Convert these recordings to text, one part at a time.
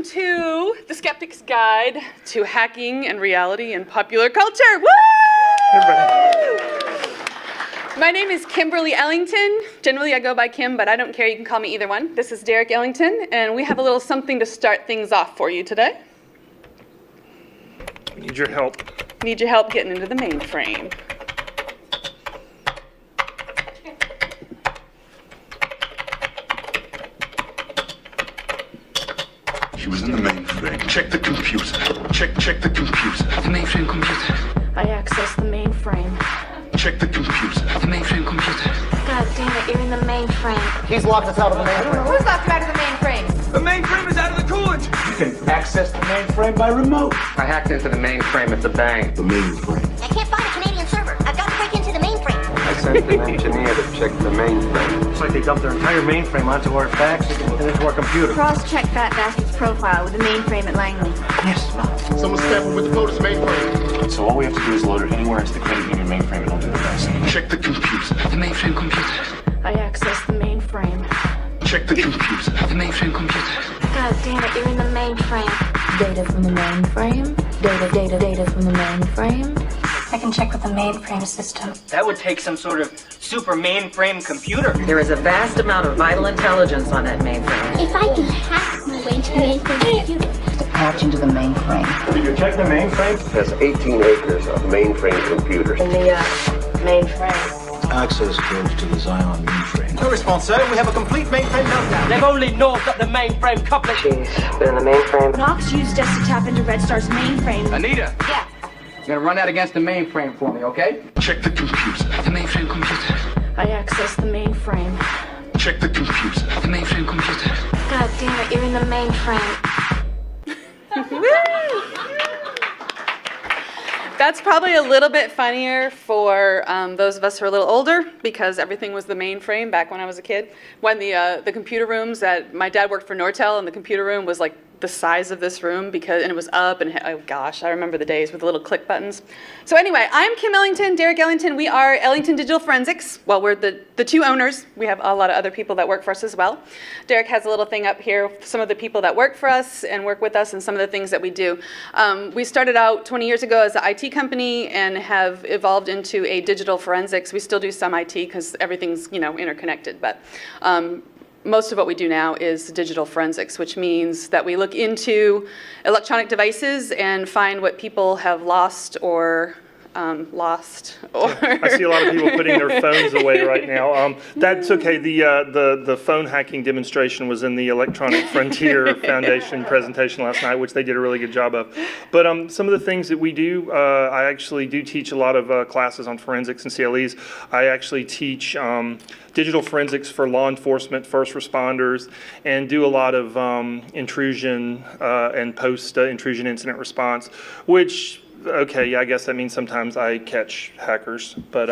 to the Skeptics Guide to Hacking and Reality in Popular Culture. Woo! My name is Kimberly Ellington. Generally, I go by Kim, but I don't care. You can call me either one. This is Derek Ellington, and we have a little something to start things off for you today. Need your help. Need your help getting into the mainframe. She was in the mainframe. Check the computer. Check the computer. The mainframe computer. I access the mainframe. Check the computer. The mainframe computer. God damn it, you're in the mainframe. He's locked us out of the mainframe. Who's locked you out of the mainframe? The mainframe is out of the coolant. You can access the mainframe by remote. I hacked into the mainframe at the bank. The mainframe. I can't find a Canadian server. I've got to break into the mainframe. I sent an engineer to check the mainframe. It's like they dumped their entire mainframe onto our fax and into our computer. Cross-check that bastard's profile with the mainframe at Langley. Yes. Someone's tapping with the POTUS mainframe. So all we have to do is load it anywhere into the credit union mainframe and it'll do the rest. Check the computer. The mainframe computer. I access the mainframe. Check the computer. The mainframe computer. God damn it, you're in the mainframe. Data from the mainframe. Data from the mainframe. I can check with the mainframe system. That would take some sort of super mainframe computer. There is a vast amount of vital intelligence on that mainframe. If I can hack my way into the mainframe computer. To patch into the mainframe. Did you check the mainframe? It has 18 acres of mainframe computers. In the mainframe. Access codes to the Zion mainframe. No response, sir. We have a complete mainframe meltdown. They've only got the mainframe couplet. She's been in the mainframe. Knox used us to tap into Red Star's mainframe. Anita. Yeah. You're gonna run that against the mainframe for me, okay? Check the computer. The mainframe computer. I access the mainframe. Check the computer. The mainframe computer. God damn it, you're in the mainframe. That's probably a little bit funnier for those of us who are a little older because everything was the mainframe back when I was a kid. When the computer rooms my dad worked for Nortel and the computer room was like the size of this room and it was up and oh gosh, I remember the days with the little click buttons. So anyway, I'm Kim Ellington, Derek Ellington. We are Ellington Digital Forensics. Well, we're the two owners. We have a lot of other people that work for us as well. Derek has a little thing up here, some of the people that work for us and work with us and some of the things that we do. We started out 20 years ago as an IT company and have evolved into a digital forensics. We still do some IT because everything's interconnected, but most of what we do now is digital forensics, which means that we look into electronic devices and find what people have lost or I see a lot of people putting their phones away right now. That's okay. The phone hacking demonstration was in the Electronic Frontier Foundation presentation last night, which they did a really good job of. But some of the things that we do, I actually do teach a lot of classes on forensics and CLEs. I actually teach digital forensics for law enforcement, first responders, and do a lot of intrusion and post-intrusion incident response, which okay, yeah, I guess that means sometimes I catch hackers, but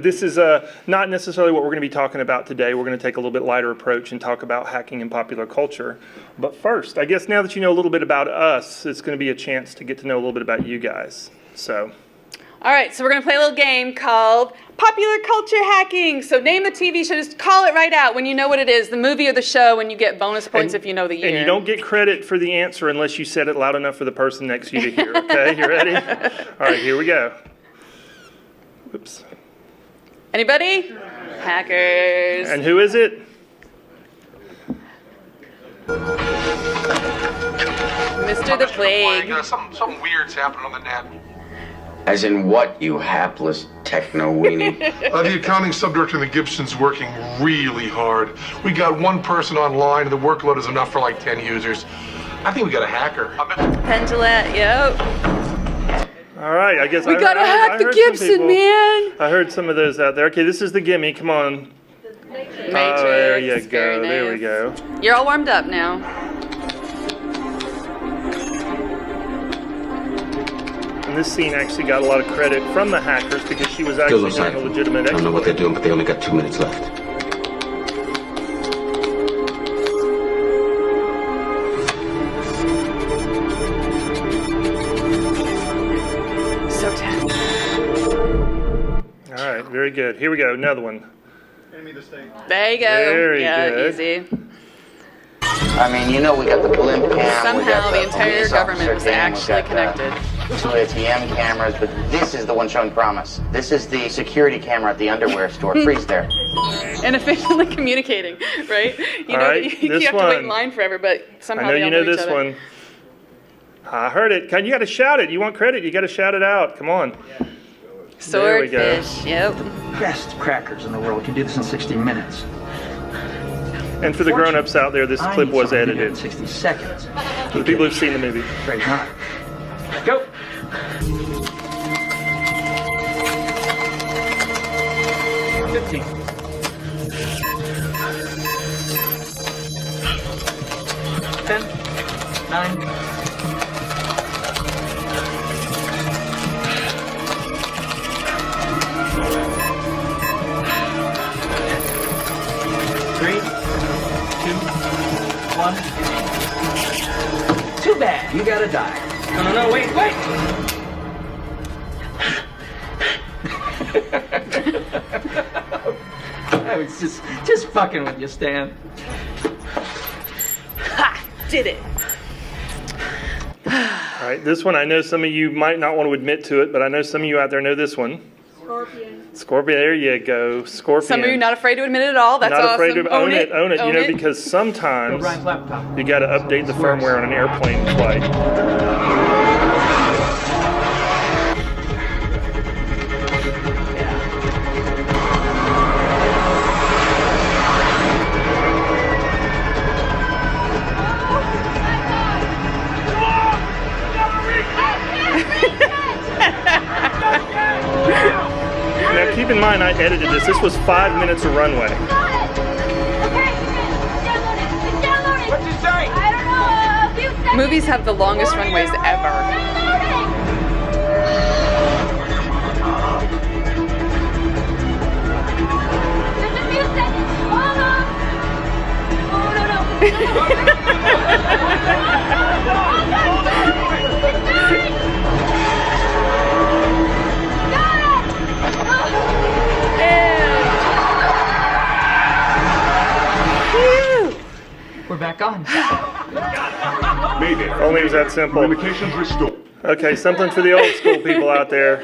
this is not necessarily what we're going to be talking about today. We're going to take a little bit lighter approach and talk about hacking in popular culture. But first, I guess now that you know a little bit about us, it's going to be a chance to get to know a little bit about you guys. So. All right, so we're going to play a little game called Popular Culture Hacking. So name the TV show, just call it right out when you know what it is, the movie or the show, and you get bonus points if you know the year. And you don't get credit for the answer unless you said it loud enough for the person next to you to hear, okay? You ready? All right, here we go. Whoops. Anybody? Hackers. And who is it? Mr. the Plague. Something weird's happening on the net. As in what, you hapless techno-weenie? The accounting subdirector in the Gibson's working really hard. We got one person online, and the workload is enough for like 10 users. I think we got a hacker. Pendulette, yep. All right, I guess we gotta hack the Gibson, man. I heard some of those out there. Okay, this is the gimme. Come on. Matrix. There you go. Nice. There we go. You're all warmed up now. And this scene actually got a lot of credit from the hackers because she was actually doing a legitimate exploit. I don't know what they're doing, but they only got 2 minutes left. So tense. All right, very good. Here we go, another one. There you go. Very yeah, good. Easy. I mean, you know, we got the blimp cam. we got Somehow the entire police government officer was cam, we actually got the connected. 2 ATM cameras, but this is the one showing promise. This is the security camera at the underwear store. Freeze there. And efficiently communicating, right? You All know, right, you this have to wait in one. line forever, but somehow I know they all you know each this other. one. I heard it. You got to shout it. You want credit? You got to shout it out. Come on. There we go. Swordfish, yep. Best crackers in the world can do this in 60 minutes. And for the grown-ups out there, this clip was I need someone to do it edited. in 60 seconds. For the people who've seen the movie. Straight on. Go. Ten, 9. Three, 2, 1. Too bad. You gotta die. No, wait. I was just fucking with you, Stan. Ha! Did it. All right, this one, I know some of you might not want to admit to it, but I know some of you out there know this one. Scorpion, there you go. Scorpion. Some of you not afraid to admit it at all. That's not awesome. afraid to own it. You know, it. because sometimes Brian's laptop. you got to update the firmware on an airplane flight. Now keep in mind, I edited this. This was 5 minutes of runway. What'd you say? I don't know. A few seconds. Movies have the longest runways ever. Just a few seconds. Hold on. Oh, no. We're back on. Maybe. Only it was that simple. Communications restored. Okay, something for the old school people out there.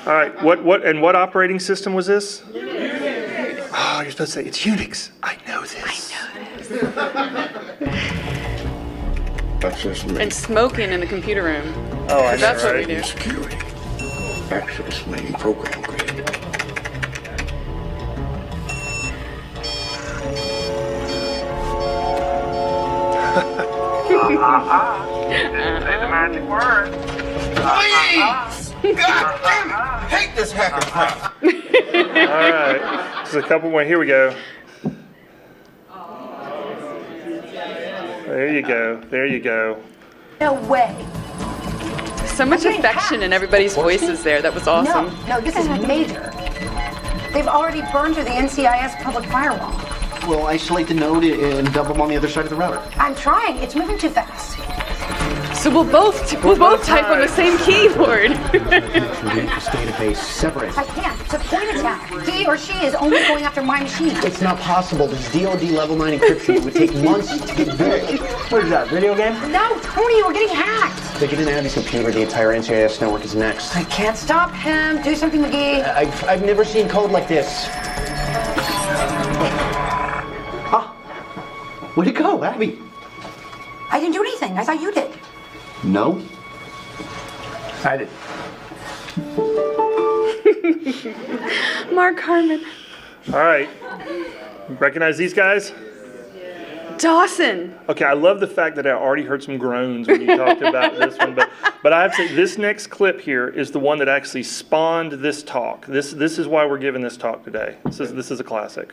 All right, what operating system was this? Oh, you're supposed to say it's Unix. I know this. Access main. And smoking in the computer room. Oh, I know, That's what we right? do. Security. Access main program grid. Say the magic word. Please! God damn it! Hate this hacker crap. All right, just a couple more. Here we go. There you go. There you go. No way. So much affection in everybody's voices there. That was awesome. No, this is major. They've already burned through the NCIS public firewall. We'll isolate the node and dump them on the other side of the router. I'm trying. It's moving too fast. So we'll both type on the same keyboard. This database separate. I can't. It's a point attack. He or she is only going after my machine. It's not possible. This DoD level 9 encryption would take months to get built. What is that, video game? No, Tony, we're getting hacked. They get in Abby's computer, the entire NCIS network is next. I can't stop him. Do something, McGee. I've never seen code like this. Where'd it go, Abby? I didn't do anything. I thought you did. No. I did. Mark Harmon. All right. Recognize these guys? Dawson. Okay, I love the fact that I already heard some groans when you talked about this one, but I have to say this next clip here is the one that actually spawned this talk. This is why we're giving this talk today. This is a classic.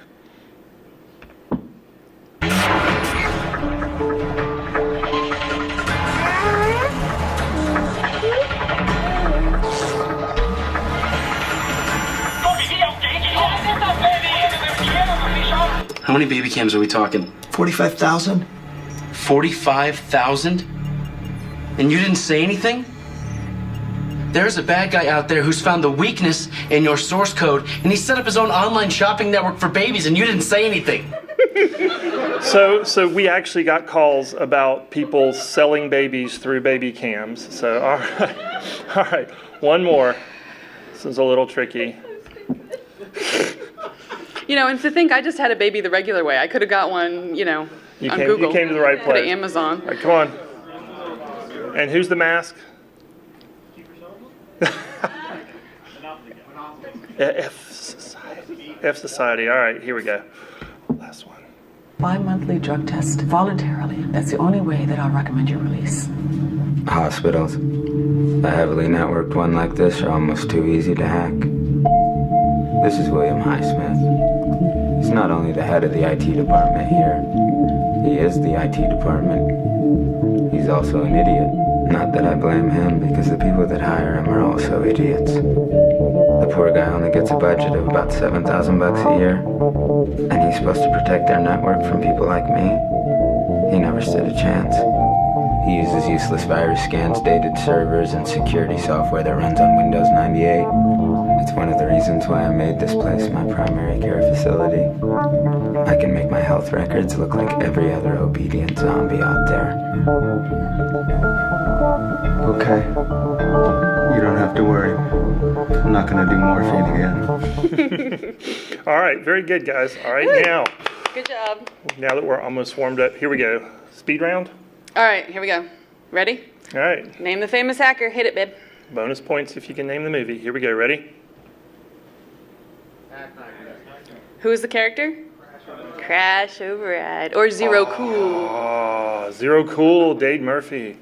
How many baby cams are we talking? 45,000? 45,000? And you didn't say anything? There's a bad guy out there who's found the weakness in your source code, and he set up his own online shopping network for babies, and you didn't say anything. So we actually got calls about people selling babies through baby cams. So all right, one more. This is a little tricky. And to think I just had a baby the regular way. I could have got one, on Google. You came to the right place. Go to Amazon. All right, come on. And who's the mask? F Society. All right, here we go. Last one. Bi-monthly drug test, voluntarily. That's the only way that I'll recommend your release. Hospitals. A heavily networked one like this are almost too easy to hack. This is William Highsmith. He's not only the head of the IT department here, he is the IT department. He's also an idiot. Not that I blame him, because the people that hire him are also idiots. The poor guy only gets a budget of about $7,000 a year, and he's supposed to protect their network from people like me. He never stood a chance. He uses useless virus scans, dated servers, and security software that runs on Windows 98. It's one of the reasons why I made this place my primary care facility. I can make my health records look like every other obedient zombie out there. Okay. You don't have to worry. I'm not going to do morphine again. All right, very good, guys. All right, now. Good job. Now that we're almost warmed up, here we go. Speed round. All right, here we go. Ready? All right. Name the famous hacker. Hit it, babe. Bonus points if you can name the movie. Here we go. Ready? Who is the character? Crash Override. Or Zero Cool. Oh, Zero Cool, Dade Murphy.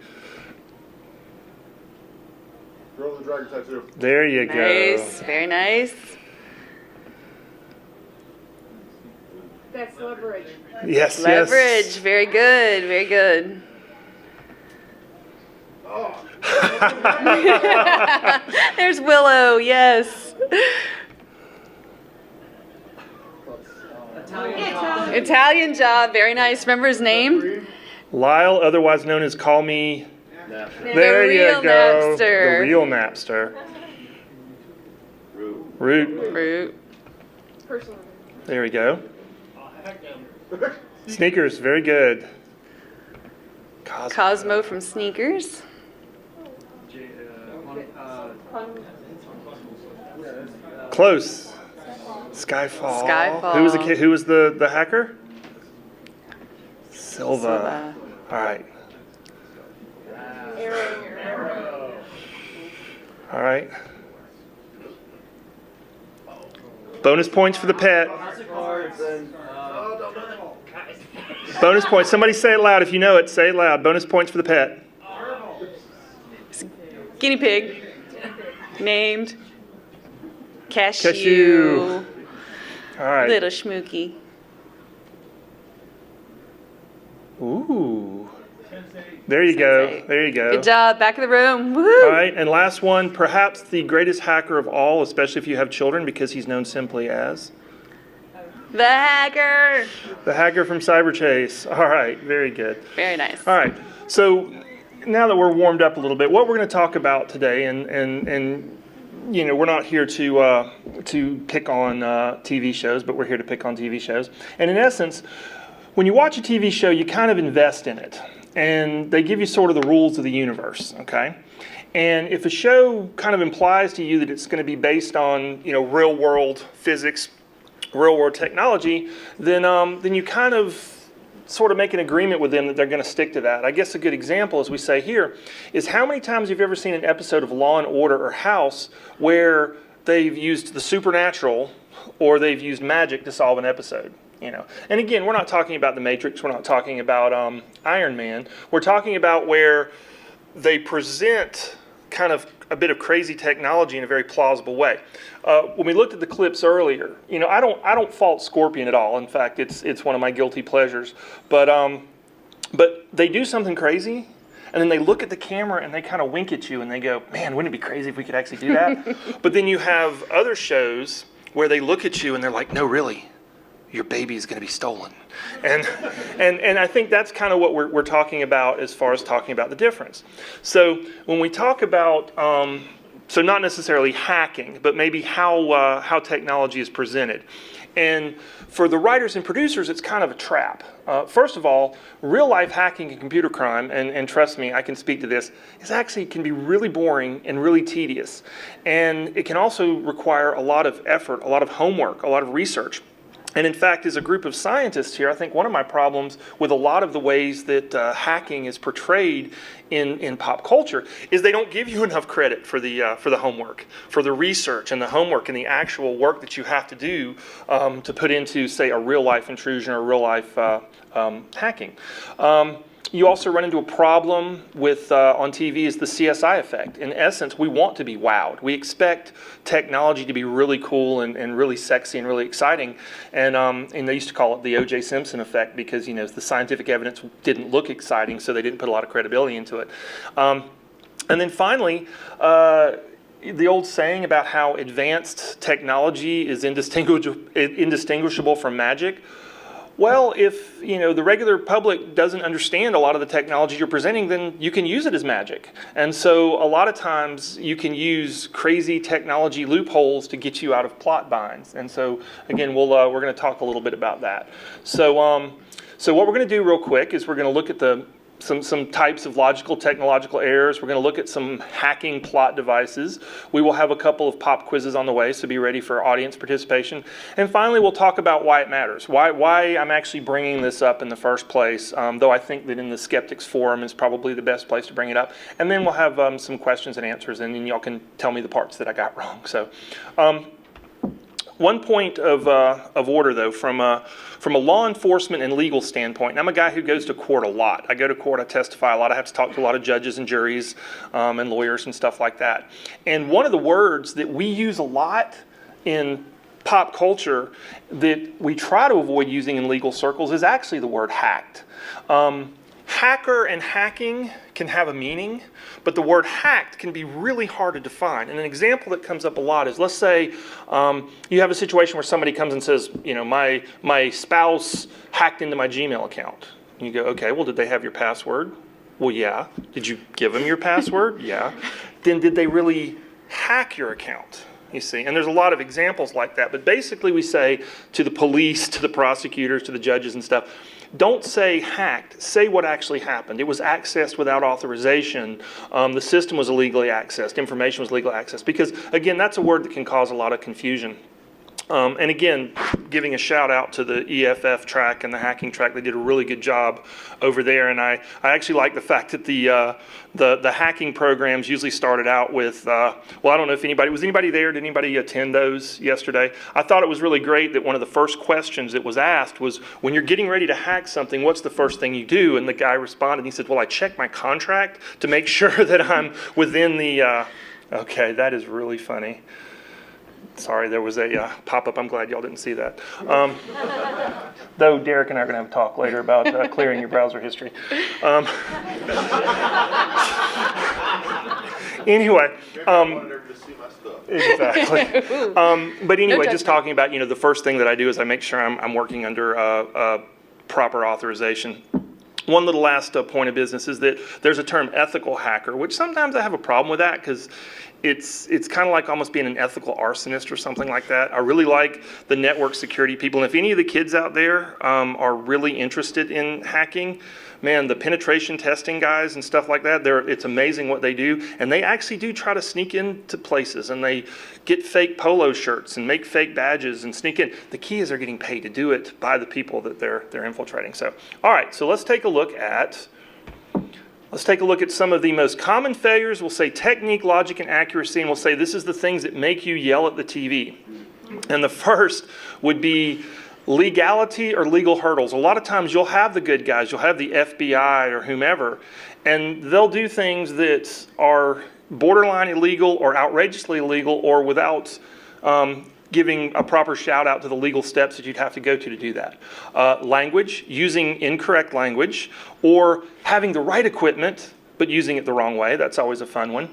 Girl with the Dragon Tattoo. There you go. Nice, very nice. That's Leverage. Yes, Leverage, very good, very good. Oh. There's Willow, yes. Italian Job, very nice. Remember his name? Lyle, otherwise known as Call Me. There you go. The real Napster. Root. There we go. Sneakers, very good. Cosmo from Sneakers. Close. Skyfall. Who was the kid? Who was the hacker? Silva. All right. All right. Bonus points for the pet. Bonus points. Somebody say it loud. If you know it, say it loud. Bonus points for the pet. Guinea pig. Named Cashew. All right. Little schmooky. Ooh. There you go. There you go. Good job. Back of the room. Woo! All right. And last one, perhaps the greatest hacker of all, especially if you have children, because he's known simply as the hacker. The hacker from Cyberchase. All right. Very good. Very nice. All right. So now that we're warmed up a little bit, what we're going to talk about today, and you know, we're not here to pick on TV shows, but we're here to pick on TV shows. And in essence, when you watch a TV show, you kind of invest in it. And they give you sort of the rules of the universe, okay? And if a show kind of implies to you that it's going to be based on, you know, real world physics, real world technology, then you kind of sort of make an agreement with them that they're going to stick to that. I guess a good example, as we say here, is how many times you've ever seen an episode of Law and Order or House where they've used the supernatural or they've used magic to solve an episode. You know, and again, we're not talking about The Matrix. We're not talking about Iron Man. We're talking about where they present kind of a bit of crazy technology in a very plausible way. When we looked at the clips earlier, you know, I don't fault Scorpion at all. In fact, it's one of my guilty pleasures. But they do something crazy, and then they look at the camera and they kind of wink at you and they go, "Man, wouldn't it be crazy if we could actually do that?" But then you have other shows where they look at you and they're like, "No, really. Your baby is going to be stolen." And I think that's kind of what we're talking about as far as talking about the difference. So when we talk about, so not necessarily hacking, but maybe how technology is presented. And for the writers and producers, it's kind of a trap. First of all, real-life hacking and computer crime, and trust me, I can speak to this, is actually can be really boring and really tedious. And it can also require a lot of effort, a lot of homework, a lot of research. And in fact, as a group of scientists here, I think one of my problems with a lot of the ways that hacking is portrayed in pop culture is they don't give you enough credit for the homework, for the research and the homework and the actual work that you have to do to put into, say, a real-life intrusion or real-life hacking. You also run into a problem with on TV is the CSI effect. In essence, we want to be wowed. We expect technology to be really cool and really sexy and really exciting. And they used to call it the O.J. Simpson effect because the scientific evidence didn't look exciting, so they didn't put a lot of credibility into it. And then finally, the old saying about how advanced technology is indistinguishable from magic. Well, if the regular public doesn't understand a lot of the technology you're presenting, then you can use it as magic. And so a lot of times you can use crazy technology loopholes to get you out of plot binds. And so again, we're going to talk a little bit about that. So what we're going to do real quick is we're going to look at some types of logical technological errors. We're going to look at some hacking plot devices. We will have a couple of pop quizzes on the way, so be ready for audience participation. And finally, we'll talk about why it matters, why I'm actually bringing this up in the first place, though I think that in the Skeptics forum is probably the best place to bring it up. And then we'll have some questions and answers, and then y'all can tell me the parts that I got wrong. So. One point of order, though, from a law enforcement and legal standpoint, and I'm a guy who goes to court a lot. I go to court, I testify a lot, I have to talk to a lot of judges and juries and lawyers and stuff like that. And one of the words that we use a lot in pop culture that we try to avoid using in legal circles is actually the word hacked. Hacker and hacking can have a meaning, but the word hacked can be really hard to define. And an example that comes up a lot is, let's say you have a situation where somebody comes and says, my spouse hacked into my Gmail account. And you go, okay, well, did they have your password? Well, yeah. Did you give them your password? Yeah. Then did they really hack your account? You see, and there's a lot of examples like that. But basically we say to the police, to the prosecutors, to the judges and stuff, don't say hacked, say what actually happened. It was accessed without authorization. The system was illegally accessed. Information was legally accessed. Because, again, that's a word that can cause a lot of confusion. And again, giving a shout out to the EFF track and the hacking track. They did a really good job over there. And I actually like the fact that the hacking programs usually started out with, well, I don't know if was anybody there? Did anybody attend those yesterday? I thought it was really great that one of the first questions that was asked was, when you're getting ready to hack something, what's the first thing you do? And the guy responded, he said, well, I check my contract to make sure that I'm within the, okay, that is really funny. Sorry, there was a pop-up. I'm glad y'all didn't see that. Though Derek and I are going to have a talk later about clearing your browser history. Anyway. Exactly. But anyway, just talking about, the first thing that I do is I make sure I'm working under proper authorization. One little last point of business is that there's a term ethical hacker, which sometimes I have a problem with that because it's kind of like almost being an ethical arsonist or something like that. I really like the network security people. And if any of the kids out there are really interested in hacking, man, the penetration testing guys and stuff like that, it's amazing what they do. And they actually do try to sneak into places, and they get fake polo shirts and make fake badges and sneak in. The key is they're getting paid to do it by the people that they're infiltrating. So, all right, so let's take a look at some of the most common failures. We'll say technique, logic, and accuracy, and we'll say this is the things that make you yell at the TV. And the first would be legality or legal hurdles. A lot of times you'll have the good guys, you'll have the FBI or whomever, and they'll do things that are borderline illegal or outrageously illegal or without giving a proper shout out to the legal steps that you'd have to go to do that. Language, using incorrect language, or having the right equipment but using it the wrong way. That's always a fun one.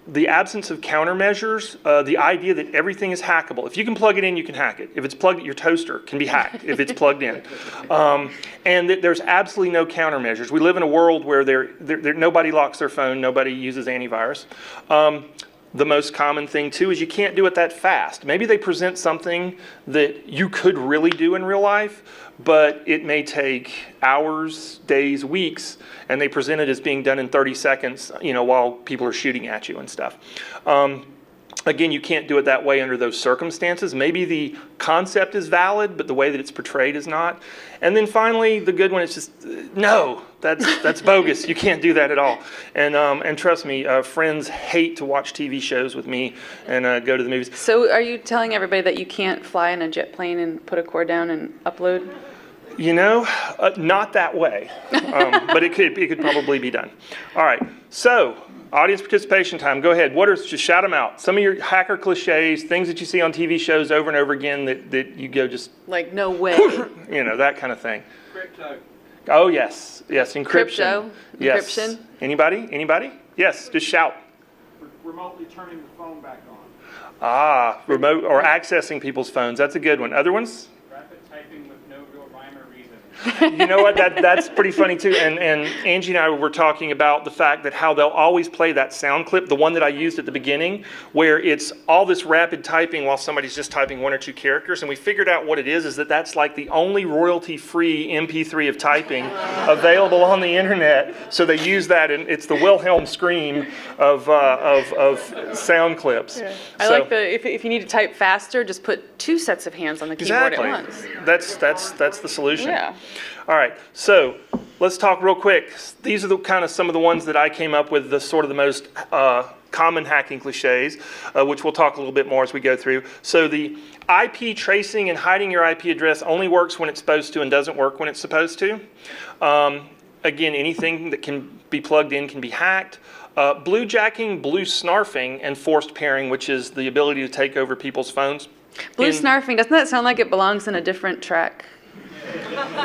The absence of countermeasures, the idea that everything is hackable. If you can plug it in, you can hack it. If it's plugged, your toaster can be hacked if it's plugged in. And that there's absolutely no countermeasures. We live in a world where nobody locks their phone, nobody uses antivirus. The most common thing too is you can't do it that fast. Maybe they present something that you could really do in real life, but it may take hours, days, weeks, and they present it as being done in 30 seconds, while people are shooting at you and stuff. Again, you can't do it that way under those circumstances. Maybe the concept is valid, but the way that it's portrayed is not. And then finally, the good one is just, no, that's bogus. You can't do that at all. And trust me, friends hate to watch TV shows with me and go to the movies. So are you telling everybody that you can't fly in a jet plane and put a cord down and upload? Not that way, but it could probably be done. All right, so audience participation time. Go ahead. Just shout them out. Some of your hacker cliches, things that you see on TV shows over and over again that you go just like no way. That kind of thing. Crypto. Oh yes, encryption. Crypto. Yes. Encryption. Anybody? Yes, just shout. Remotely turning the phone back on. Remote or accessing people's phones. That's a good one. Other ones? Rapid typing with no real rhyme or reason. You know what? That's pretty funny too. And Angie and I were talking about the fact that how they'll always play that sound clip, the one that I used at the beginning, where it's all this rapid typing while somebody's just typing one or two characters. And we figured out what it is that's like the only royalty-free MP3 of typing available on the internet. So they use that, and it's the Wilhelm scream of sound clips. Yeah. I like if you need to type faster, just put 2 sets of hands on the keyboard at once. That's the solution. Yeah. All right, so let's talk real quick. These are some of the ones that I came up with, the most common hacking cliches, which we'll talk a little bit more as we go through. So the IP tracing and hiding your IP address only works when it's supposed to and doesn't work when it's supposed to. Again, anything that can be plugged in can be hacked. Bluejacking, blue snarfing, and forced pairing, which is the ability to take over people's phones. Blue snarfing, doesn't that sound like it belongs in a different track?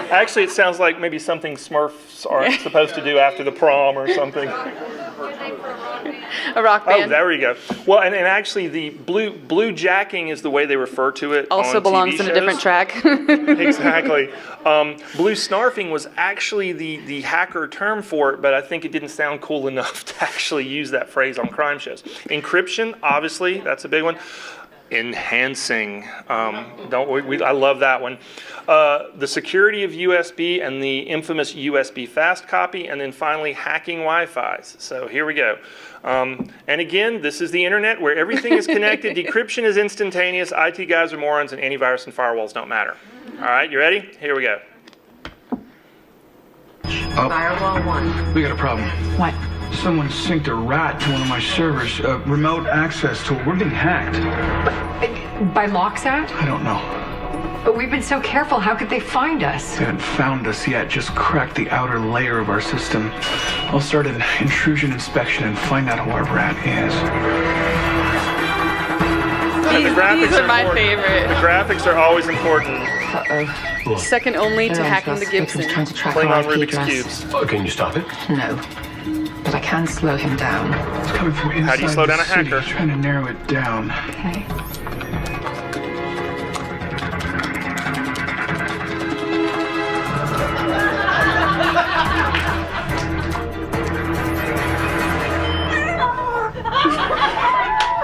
Actually, it sounds like maybe something Smurfs aren't supposed to do after the prom or something. A rock band. Oh, there we go. Well, and actually, the blue jacking is the way they refer to it. Also on belongs TV in a shows. different track. Exactly. Blue snarfing was actually the hacker term for it, but I think it didn't sound cool enough to actually use that phrase on crime shows. Encryption, obviously, that's a big one. Enhancing. I love that one. The security of USB and the infamous USB fast copy, and then finally hacking Wi-Fi's. So here we go. And again, this is the internet where everything is connected. Decryption is instantaneous. IT guys are morons, and antivirus and firewalls don't matter. All right, you ready? Here we go. Firewall 1. We got a problem. What? Someone synced a rat to one of my servers. Remote access tool. We're being hacked. By Locksat? I don't know. But we've been so careful. How could they find us? They haven't found us yet. Just cracked the outer layer of our system. I'll start an intrusion inspection and find out who our rat is. These are my favorite. The graphics are always important. Second only to hacking the Gibson. Playing on Rubik's Cubes. Can you stop it? No. But I can slow him down. It's coming from inside. How do you slow down a hacker? Trying to narrow it down. Okay.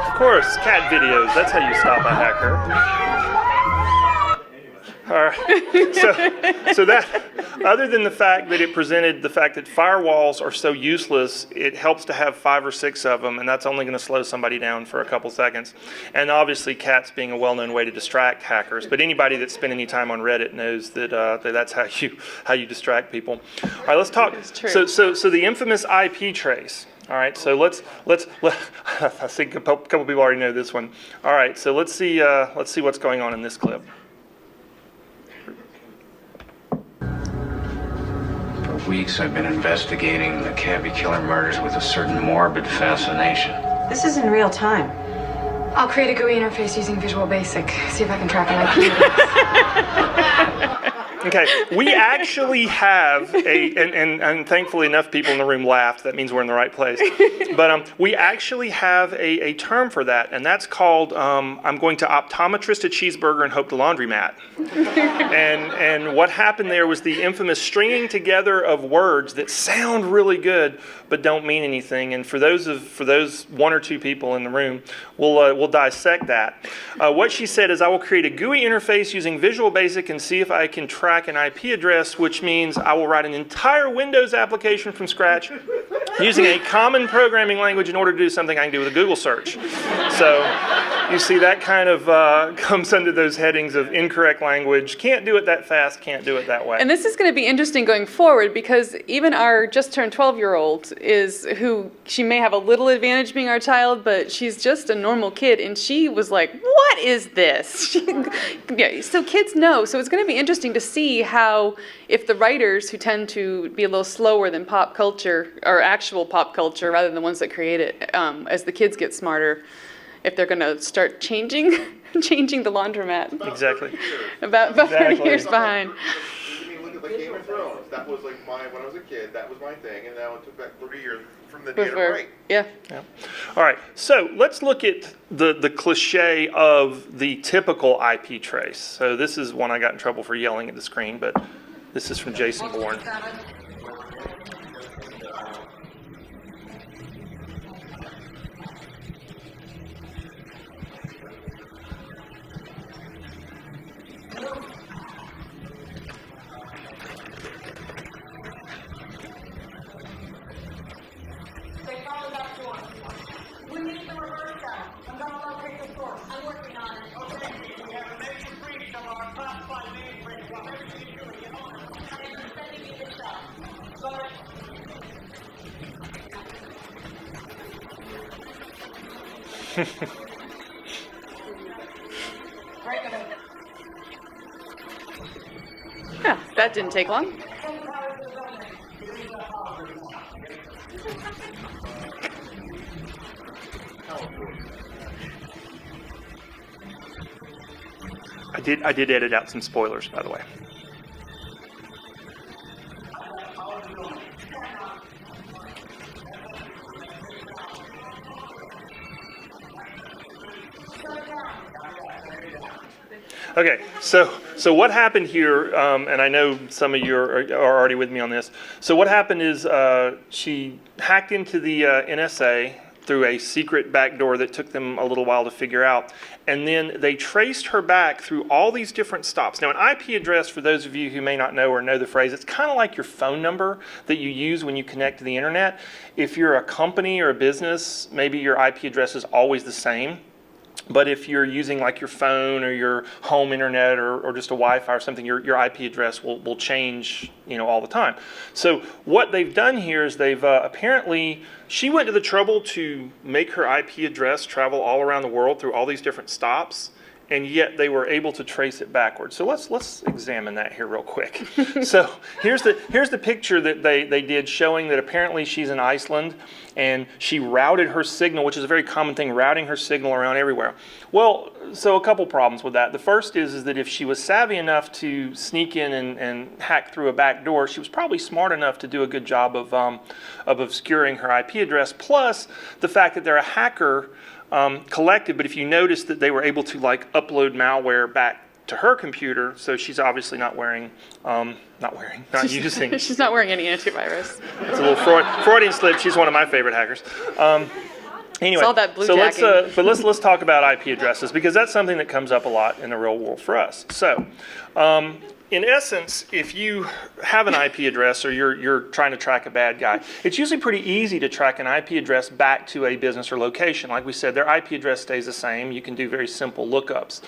Of course, cat videos. That's how you stop a hacker. All right. So that, other than the fact that it presented the fact that firewalls are so useless, it helps to have 5 or 6 of them, and that's only going to slow somebody down for a couple seconds. And obviously, cats being a well-known way to distract hackers. But anybody that's spent any time on Reddit knows that that's how you distract people. All right, let's talk. So the infamous IP trace. All right, so let's I think a couple people already know this one. All right, so let's see what's going on in this clip. For weeks, I've been investigating the Cabby killer murders with a certain morbid fascination. This is in real time. I'll create a GUI interface using Visual Basic. See if I can track an IP. Okay, we actually have and thankfully enough people in the room laughed. That means we're in the right place. But we actually have a term for that, and that's called I'm going to optometrist a cheeseburger and hope the laundromat. and what happened there was the infamous stringing together of words that sound really good but don't mean anything. And for those one or two people in the room, we'll dissect that. What she said is, I will create a GUI interface using Visual Basic and see if I can track an IP address, which means I will write an entire Windows application from scratch using a common programming language in order to do something I can do with a Google search. So you see that kind of comes under those headings of incorrect language. Can't do it that fast, can't do it that way. And this is going to be interesting going forward because even our just turned 12-year-old is who, she may have a little advantage being our child, but she's just a normal kid. And she was like, what is this? Yeah, so kids know. So it's going to be interesting to see how, if the writers who tend to be a little slower than pop culture, or actual pop culture rather than the ones that create it, as the kids get smarter, if they're going to start changing the laundromat. Exactly. About 30 years behind. Look at the Game of Thrones. That was like when I was a kid, that was my thing, and now it took back 30 years from the day to break. Yeah. All right, so let's look at the cliche of the typical IP trace. So this is one I got in trouble for yelling at the screen, but this is from Jason Bourne. Yeah, that didn't take long. I did edit out some spoilers, by the way. Okay, so what happened here, and I know some of you are already with me on this. So what happened is she hacked into the NSA through a secret backdoor that took them a little while to figure out. And then they traced her back through all these different stops. Now, an IP address, for those of you who may not know or know the phrase, it's kind of like your phone number that you use when you connect to the internet. If you're a company or a business, maybe your IP address is always the same. But if you're using like your phone or your home internet or just a Wi-Fi or something, your IP address will change, all the time. So what they've done here is they've apparently, she went to the trouble to make her IP address travel all around the world through all these different stops, and yet they were able to trace it backwards. So let's examine that here real quick. So here's the picture that they did showing that apparently she's in Iceland, and she routed her signal, which is a very common thing, routing her signal around everywhere. Well, so a couple problems with that. The first is that if she was savvy enough to sneak in and hack through a back door, she was probably smart enough to do a good job of obscuring her IP address, plus the fact that they're a hacker collective, but if you notice that they were able to upload malware back to her computer, so she's obviously not using. She's not wearing any antivirus. It's a little Freudian slip. She's one of my favorite hackers. Anyway, it's all that blue let's talk about IP addresses, because that's something that comes up a lot in the real world for us. So, in essence, if you have an IP address or you're trying to track a bad guy, it's usually pretty easy to track an IP address back to a business or location. Like we said, their IP address stays the same. You can do very simple lookups.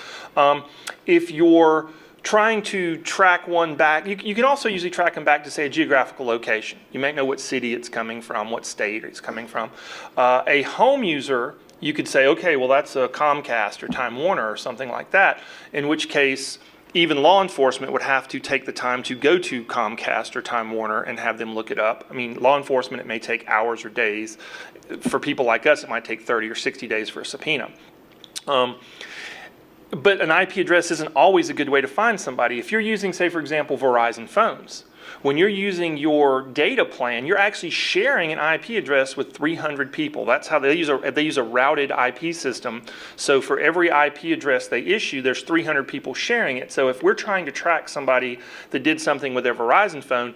If you're trying to track one back, you can also usually track them back to, say, a geographical location. You might know what city it's coming from, what state it's coming from. A home user, you could say, okay, well, that's a Comcast or Time Warner or something like that, in which case even law enforcement would have to take the time to go to Comcast or Time Warner and have them look it up. I mean, law enforcement, it may take hours or days. For people like us, it might take 30 or 60 days for a subpoena. But an IP address isn't always a good way to find somebody. If you're using, say, for example, Verizon phones, when you're using your data plan, you're actually sharing an IP address with 300 people. That's how they use a routed IP system. So for every IP address they issue, there's 300 people sharing it. So if we're trying to track somebody that did something with their Verizon phone,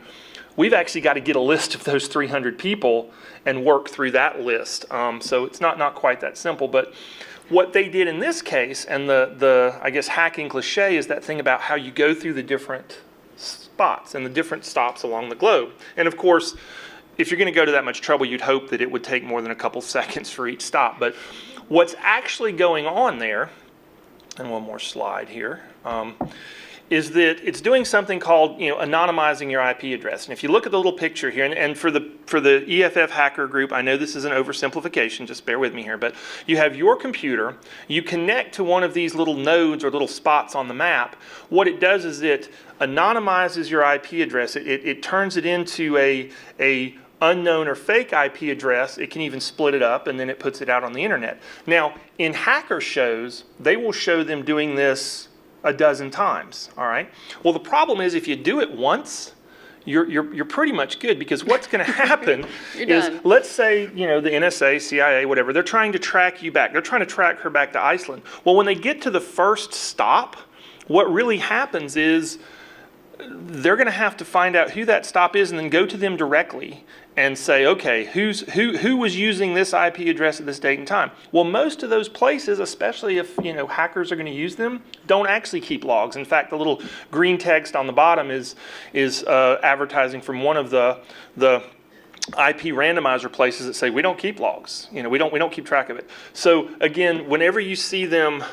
we've actually got to get a list of those 300 people and work through that list. So it's not quite that simple. But what they did in this case, and the I guess hacking cliche, is that thing about how you go through the different spots and the different stops along the globe. And of course, if you're going to go to that much trouble, you'd hope that it would take more than a couple seconds for each stop. But what's actually going on there, and one more slide here, is that it's doing something called, anonymizing your IP address. And if you look at the little picture here, and for the EFF hacker group, I know this is an oversimplification, just bear with me here, but you have your computer, you connect to one of these little nodes or little spots on the map. What it does is it anonymizes your IP address. It turns it into a unknown or fake IP address. It can even split it up, and then it puts it out on the internet. Now, in hacker shows, they will show them doing this a dozen times, all right? Well, the problem is if you do it once, you're pretty much good, because what's going to happen is, let's say, the NSA, CIA, whatever, they're trying to track you back. They're trying to track her back to Iceland. Well, when they get to the first stop, what really happens is they're going to have to find out who that stop is and then go to them directly and say, okay, who was using this IP address at this date and time? Well, most of those places, especially if hackers are going to use them, don't actually keep logs. In fact, the little green text on the bottom is advertising from one of the IP randomizer places that say we don't keep logs. We don't keep track of it. So again, whenever you see them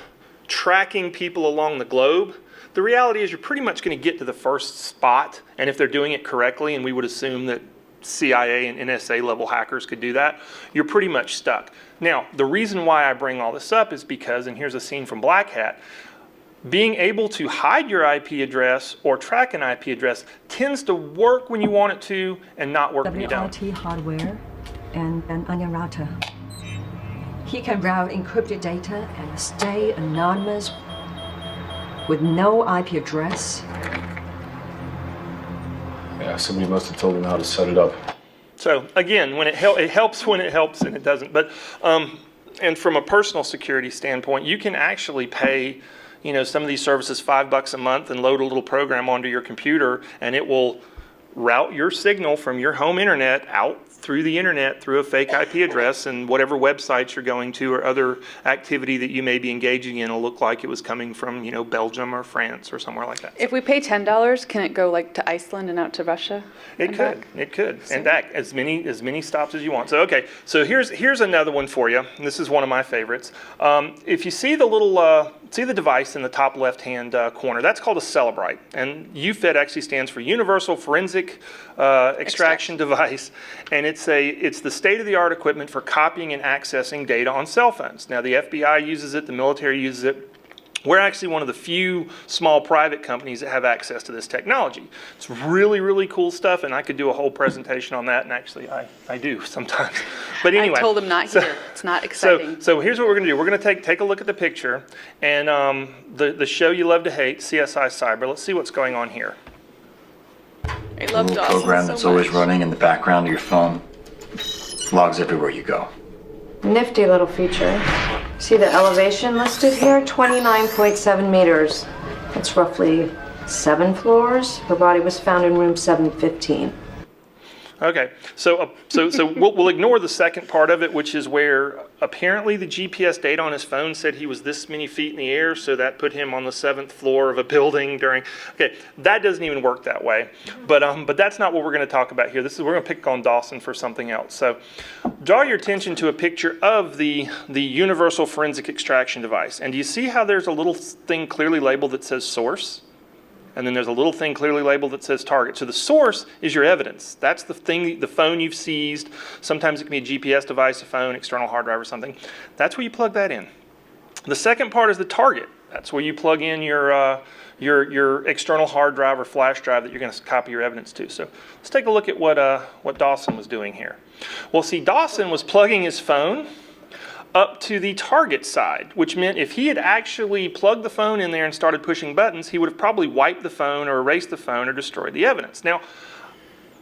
tracking people along the globe, the reality is you're pretty much going to get to the first spot, and if they're doing it correctly, and we would assume that CIA and NSA level hackers could do that, you're pretty much stuck. Now, the reason why I bring all this up is because, and here's a scene from Black Hat, being able to hide your IP address or track an IP address tends to work when you want it to and not work when you don't. WRT hardware and an onion router. He can route encrypted data and stay anonymous with no IP address. Yeah, somebody must have told him how to set it up. So again, when it helps when it helps, and it doesn't. But and from a personal security standpoint, you can actually pay, some of these services $5 a month and load a little program onto your computer, and it will route your signal from your home internet out through the internet through a fake IP address, and whatever websites you're going to or other activity that you may be engaging in will look like it was coming from, Belgium or France or somewhere like that. If we pay $10, can it go to Iceland and out to Russia? It could, and back as many stops as you want. So okay, so here's another one for you. And this is one of my favorites. If you see the little see the device in the top left-hand corner, that's called a Celebrite, and UFED actually stands for Universal Forensic Extraction Device, and it's the state-of-the-art equipment for copying and accessing data on cell phones. Now, the FBI uses it, the military uses it. We're actually one of the few small private companies that have access to this technology. It's really, really cool stuff, and I could do a whole presentation on that, and actually I do sometimes. But anyway. I told them not here. It's not exciting. So here's what we're going to do. We're going to take a look at the picture, and the show you love to hate, CSI Cyber. Let's see what's going on here. I love Dawson program that's always running in the background of your phone. Logs everywhere you go. Nifty little feature. See the elevation listed here? 29.7 meters. That's roughly 7 floors. Her body was found in room 715. Okay, so we'll ignore the second part of it, which is where apparently the GPS data on his phone said he was this many feet in the air, so that put him on the 7th floor of a building during. Okay, that doesn't even work that way. But that's not what we're going to talk about here. We're going to pick on Dawson for something else. So, draw your attention to a picture of the Universal Forensic Extraction Device, and do you see how there's a little thing clearly labeled that says source? And then there's a little thing clearly labeled that says target. So the source is your evidence. That's the thing, the phone you've seized. Sometimes it can be a GPS device, a phone, external hard drive or something. That's where you plug that in. The second part is the target. That's where you plug in your external hard drive or flash drive that you're going to copy your evidence to. So let's take a look at what Dawson was doing here. Well, see, Dawson was plugging his phone up to the target side, which meant if he had actually plugged the phone in there and started pushing buttons, he would have probably wiped the phone or erased the phone or destroyed the evidence. Now,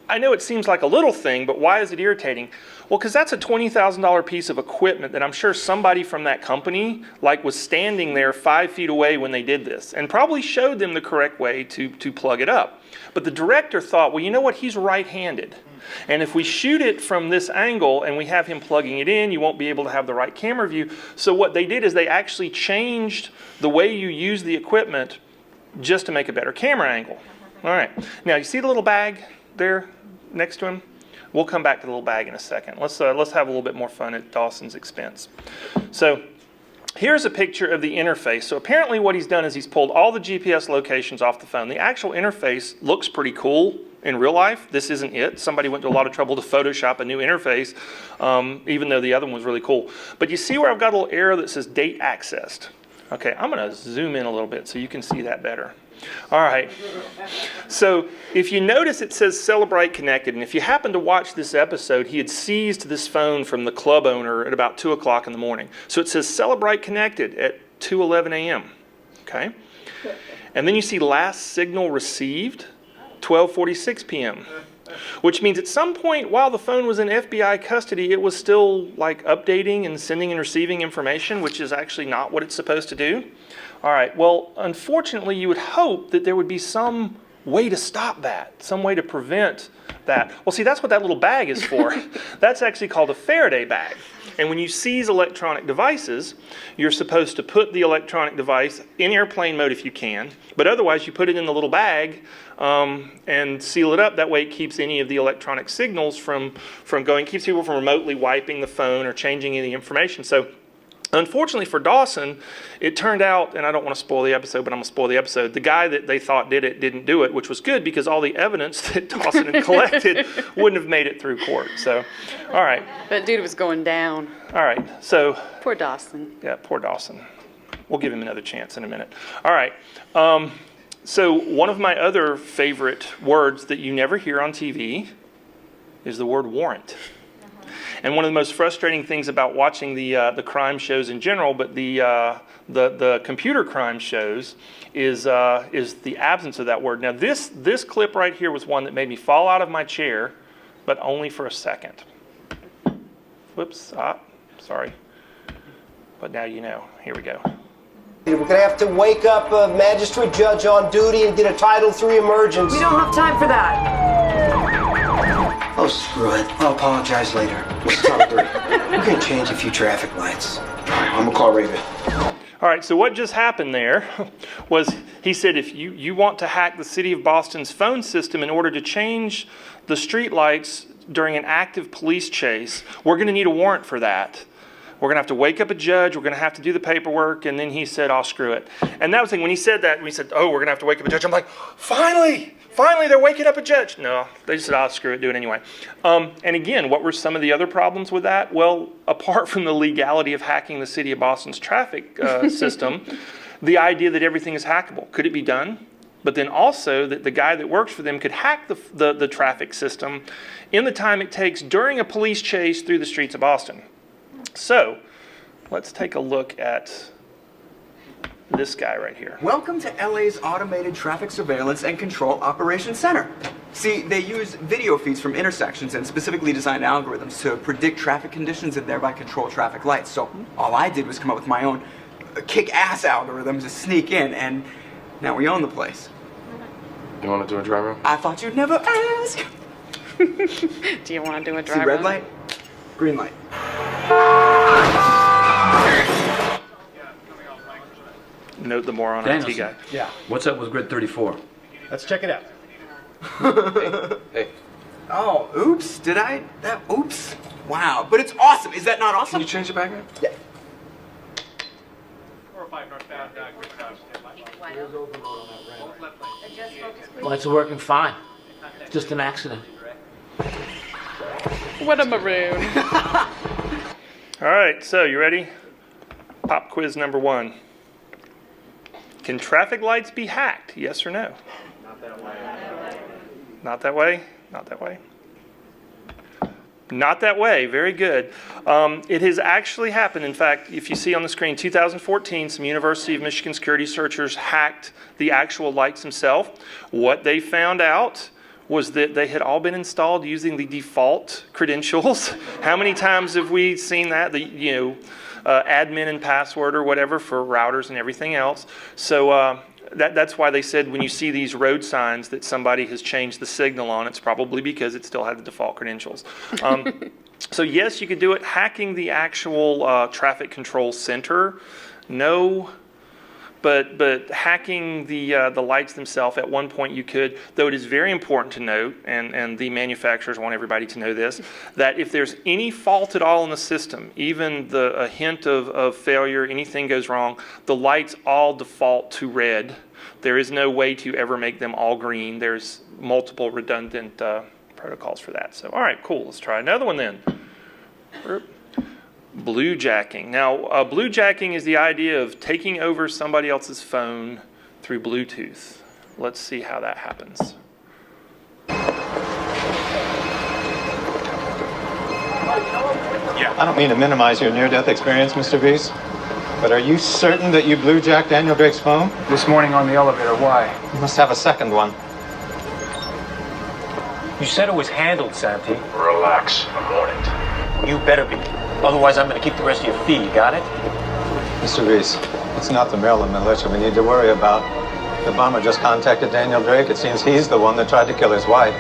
I know it seems like a little thing, but why is it irritating? Well, because that's a $20,000 piece of equipment that I'm sure somebody from that company was standing there 5 feet away when they did this and probably showed them the correct way to plug it up. But the director thought, well, you know what? He's right-handed. And if we shoot it from this angle and we have him plugging it in, you won't be able to have the right camera view. So what they did is they actually changed the way you use the equipment just to make a better camera angle. All right. Now, you see the little bag there next to him? We'll come back to the little bag in a second. Let's have a little bit more fun at Dawson's expense. So here's a picture of the interface. So apparently what he's done is he's pulled all the GPS locations off the phone. The actual interface looks pretty cool in real life. This isn't it. Somebody went to a lot of trouble to Photoshop a new interface, even though the other one was really cool. But you see where I've got a little arrow that says date accessed. Okay, I'm going to zoom in a little bit so you can see that better. All right, so if you notice it says Celebrate Connected, and if you happen to watch this episode, he had seized this phone from the club owner at about 2 o'clock in the morning. So it says Celebrate Connected at 2:11 a.m., okay? And then you see last signal received, 12:46 p.m., which means at some point while the phone was in FBI custody, it was still updating and sending and receiving information, which is actually not what it's supposed to do. All right, well, unfortunately, you would hope that there would be some way to stop that, some way to prevent that. Well, see, that's what that little bag is for. That's actually called a Faraday bag. And when you seize electronic devices, you're supposed to put the electronic device in airplane mode if you can, but otherwise you put it in the little bag and seal it up. That way it keeps any of the electronic signals from going, keeps people from remotely wiping the phone or changing any information. So unfortunately for Dawson, it turned out, and I don't want to spoil the episode, but I'm going to spoil the episode, the guy that they thought did it didn't do it, which was good because all the evidence that Dawson had collected wouldn't have made it through court. So, all right. That dude was going down. All right, so. Poor Dawson. Yeah, poor Dawson. We'll give him another chance in a minute. All right. So one of my other favorite words that you never hear on TV is the word warrant. And one of the most frustrating things about watching the crime shows in general, but the computer crime shows, is the absence of that word. Now this clip right here was one that made me fall out of my chair, but only for a second. Whoops, sorry. But now you know. Here we go. We're going to have to wake up a magistrate judge on duty and get a Title III emergency. We don't have time for that. Oh, screw it. I'll apologize later. What's Title III? We're going to change a few traffic lights. I'm going to call Raven. All right, so what just happened there was he said if you want to hack the city of Boston's phone system in order to change the street lights during an active police chase, we're going to need a warrant for that. We're going to have to wake up a judge. We're going to have to do the paperwork. And then he said, "Oh, screw it." And that was the thing. When he said that, we said, "Oh, we're going to have to wake up a judge." I'm like, finally, they're waking up a judge. No, they just said, "Oh, screw it, do it anyway." And again, what were some of the other problems with that? Well, apart from the legality of hacking the city of Boston's traffic system, the idea that everything is hackable. Could it be done? But then also that the guy that works for them could hack the traffic system in the time it takes during a police chase through the streets of Boston. So, let's take a look at this guy right here. Welcome to LA's Automated Traffic Surveillance and Control Operations Center. See, they use video feeds from intersections and specifically designed algorithms to predict traffic conditions and thereby control traffic lights. So all I did was come up with my own kick-ass algorithm to sneak in, and now we own the place. You want to do a dry run? I thought you'd never ask. Do you want to do a dry See, red run? light, green light. Note the moron IT guy. Yeah. What's up with grid 34? Let's check it out. Hey. Oh, oops. Did I? Oops. Wow. But it's awesome. Is that not awesome? Can you change it back in? Yeah. 405 northbound, Lights are working fine. Just an accident. What a maroon. All right, so you ready? Pop quiz number 1. Can traffic lights be hacked? Yes or no? Not that way. Not that way? Not that way? Not that way. Very good. It has actually happened. In fact, if you see on the screen, 2014, some University of Michigan security researchers hacked the actual lights themselves. What they found out was that they had all been installed using the default credentials. How many times have we seen that? Admin and password or whatever for routers and everything else. So that's why they said when you see these road signs that somebody has changed the signal on, it's probably because it still had the default credentials. So yes, you could do it. Hacking the actual traffic control center, no. But hacking the lights themselves, at one point you could, though it is very important to note, and the manufacturers want everybody to know this, that if there's any fault at all in the system, even a hint of failure, anything goes wrong, the lights all default to red. There is no way to ever make them all green. There's multiple redundant protocols for that. So, all right, cool. Let's try another one then. Bluejacking. Now, bluejacking is the idea of taking over somebody else's phone through Bluetooth. Let's see how that happens. Yeah. I don't mean to minimize your near-death experience, Mr. Beast, but are you certain that you bluejacked Daniel Drake's phone? This morning on the elevator, why? You must have a second one. You said it was handled, Santi. Relax. I'm on it. You better be. Otherwise, I'm going to keep the rest of your fee, got it? Mr. Reese, it's not the Maryland militia we need to worry about. The bomber just contacted Daniel Drake. It seems he's the one that tried to kill his wife.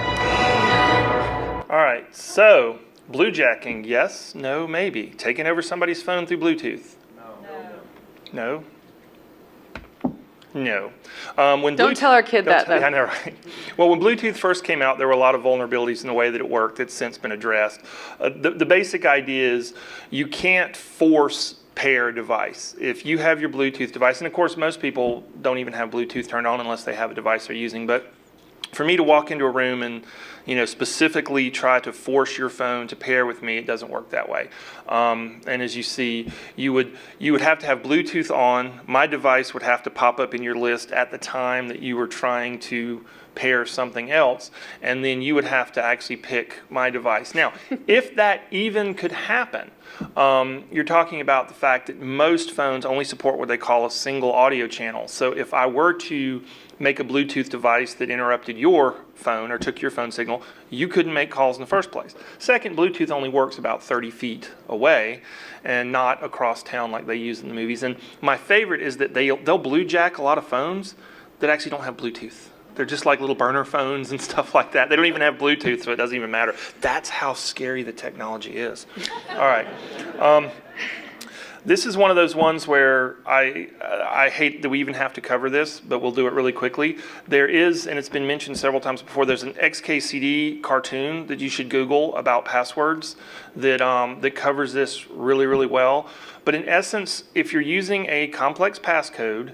All right, so bluejacking, yes, no, maybe. Taking over somebody's phone through Bluetooth? No. No. Don't tell our kid that, though. I know, right? Well, when Bluetooth first came out, there were a lot of vulnerabilities in the way that it worked. It's since been addressed. The basic idea is you can't force pair a device. If you have your Bluetooth device, and of course most people don't even have Bluetooth turned on unless they have a device they're using, but for me to walk into a room and specifically try to force your phone to pair with me, it doesn't work that way. And as you see, you would have to have Bluetooth on. My device would have to pop up in your list at the time that you were trying to pair something else, and then you would have to actually pick my device. Now, if that even could happen, you're talking about the fact that most phones only support what they call a single audio channel. So if I were to make a Bluetooth device that interrupted your phone or took your phone signal, you couldn't make calls in the first place. Second, Bluetooth only works about 30 feet away and not across town like they use in the movies. And my favorite is that they'll bluejack a lot of phones that actually don't have Bluetooth. They're just like little burner phones and stuff like that. They don't even have Bluetooth, so it doesn't even matter. That's how scary the technology is. All right. This is one of those ones where I hate that we even have to cover this, but we'll do it really quickly. There is, and it's been mentioned several times before, there's an XKCD cartoon that you should Google about passwords that covers this really, really well. But in essence, if you're using a complex passcode,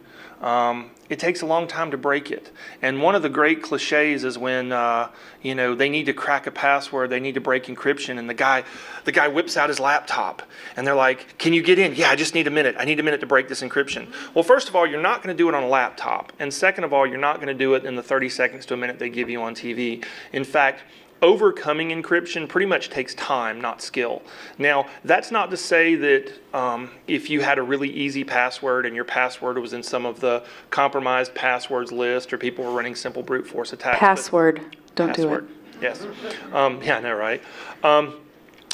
it takes a long time to break it. And one of the great cliches is when they need to crack a password, they need to break encryption, and the guy whips out his laptop, and they're like, "Can you get in?" "Yeah, I just need a minute. I need a minute to break this encryption." Well, first of all, you're not going to do it on a laptop, and second of all, you're not going to do it in the 30 seconds to a minute they give you on TV. In fact, overcoming encryption pretty much takes time, not skill. Now, that's not to say that if you had a really easy password and your password was in some of the compromised passwords list or people were running simple brute force attacks. Password. Don't do it. Yes. Yeah, I know, right?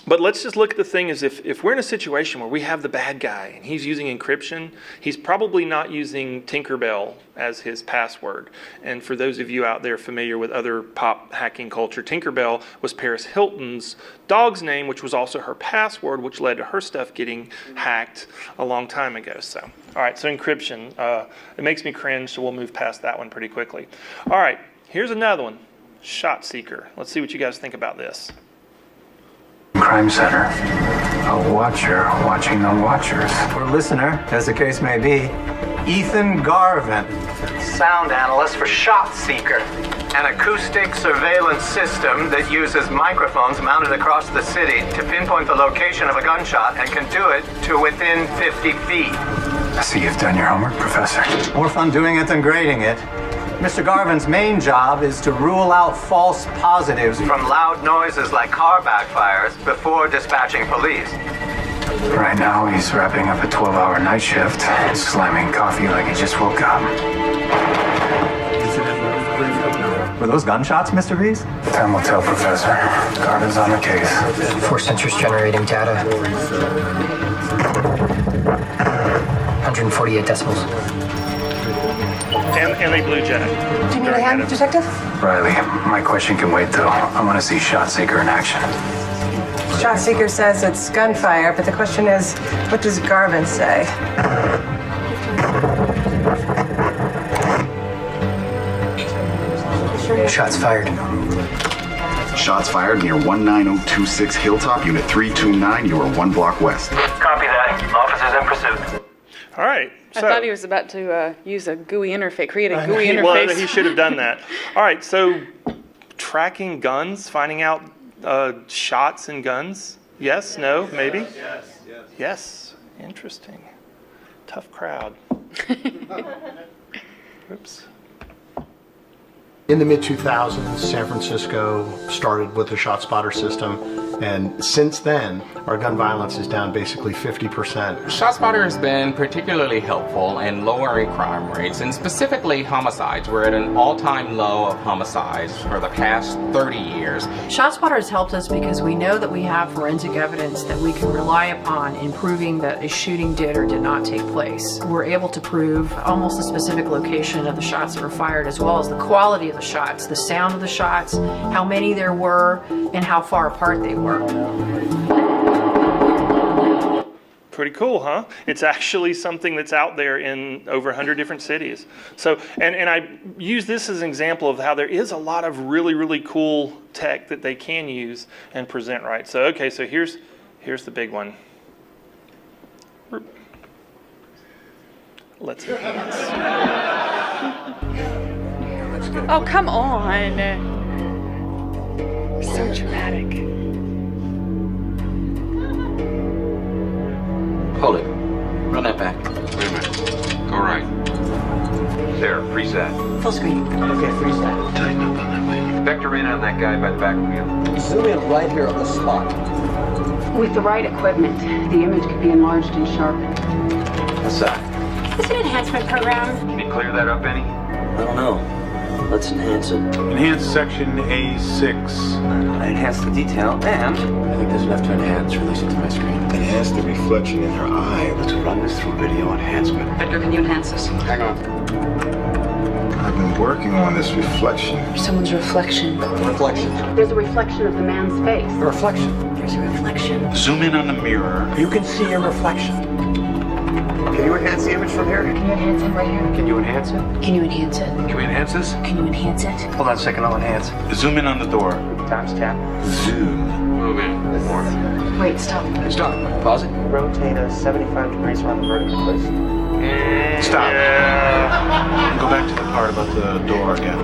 But let's just look at the thing as if we're in a situation where we have the bad guy and he's using encryption, he's probably not using Tinkerbell as his password. And for those of you out there familiar with other pop hacking culture, Tinkerbell was Paris Hilton's dog's name, which was also her password, which led to her stuff getting hacked a long time ago. So, all right, so encryption. It makes me cringe, so we'll move past that one pretty quickly. All right, here's another one, Shot Seeker. Let's see what you guys think about this. Crime Center. A watcher watching the watchers. Or listener, as the case may be, Ethan Garvin. Sound analyst for Shot Seeker, an acoustic surveillance system that uses microphones mounted across the city to pinpoint the location of a gunshot and can do it to within 50 feet. I see you've done your homework, Professor. More fun doing it than grading it. Mr. Garvin's main job is to rule out false positives from loud noises like car backfires before dispatching police. Right now, he's wrapping up a 12-hour night shift, slamming coffee like he just woke up. Were those gunshots, Mr. Reese? Time will tell, Professor. Garvin's on the case. Force sensors generating data. 148 decibels. And they blew Jack. Do you need a hand, Detective? Riley, my question can wait, though. I want to see Shot Seeker in action. Shot seeker says it's gunfire, but the question is, what does Garvin say? Shots fired. Shots fired near 19026 Hilltop, Unit 329. You are 1 block west. Copy that. Officers in pursuit. All right. I So, thought he was about to use a GUI interface, create a GUI well, interface. he should have done that. All right. So, tracking guns, finding out shots and guns. Yes. No. Maybe. Yes. Yes. Yes. Interesting. Tough crowd. Oops. In the mid-2000s, San Francisco started with the ShotSpotter system, and since then, our gun violence is down basically 50%. ShotSpotter has been particularly helpful in lowering crime rates, and specifically homicides. We're at an all-time low of homicides for the past 30 years. ShotSpotter has helped us because we know that we have forensic evidence that we can rely upon in proving that a shooting did or did not take place. We're able to prove almost the specific location of the shots that were fired, as well as the quality of the shots, the sound of the shots, how many there were, and how far apart they were. Pretty cool, huh? It's actually something that's out there in over 100 different cities. So, and I use this as an example of how there is a lot of really, really cool tech that they can use and present right. So, okay, so here's the big one. Let's enhance. Oh, come on. So dramatic. Hold it. Run that back. Wait a minute. Go right. There, freeze that. Full screen. Okay, freeze that. Tighten up on that way. Vector in on that guy by the back wheel. Zoom in right here on the spot. With the right equipment, the image could be enlarged and sharpened. What's that? It's an enhancement program. Can you clear that up any? I don't know. Let's enhance it. Enhance section A6. I enhance the detail, and I think there's enough to enhance. Release it to my screen. Enhance the reflection in her eye. Let's run this through video enhancement. Victor, can you enhance this? Hang on. I've been working on this reflection. Someone's reflection. reflection. There's a reflection of the man's face. A reflection. There's a reflection. Zoom in on the mirror. You can see your reflection. Can you enhance the image from here? Can you enhance it right here? Can you enhance it? Can you enhance it? Can we enhance this? Can you enhance it? Hold on a second, I'll enhance. Zoom in on the door. Times tap. Zoom. Move in. More. Wait, stop. Stop. Pause it. Rotate us 75 degrees around the vertical, please. Stop. Go back to the part about the door again.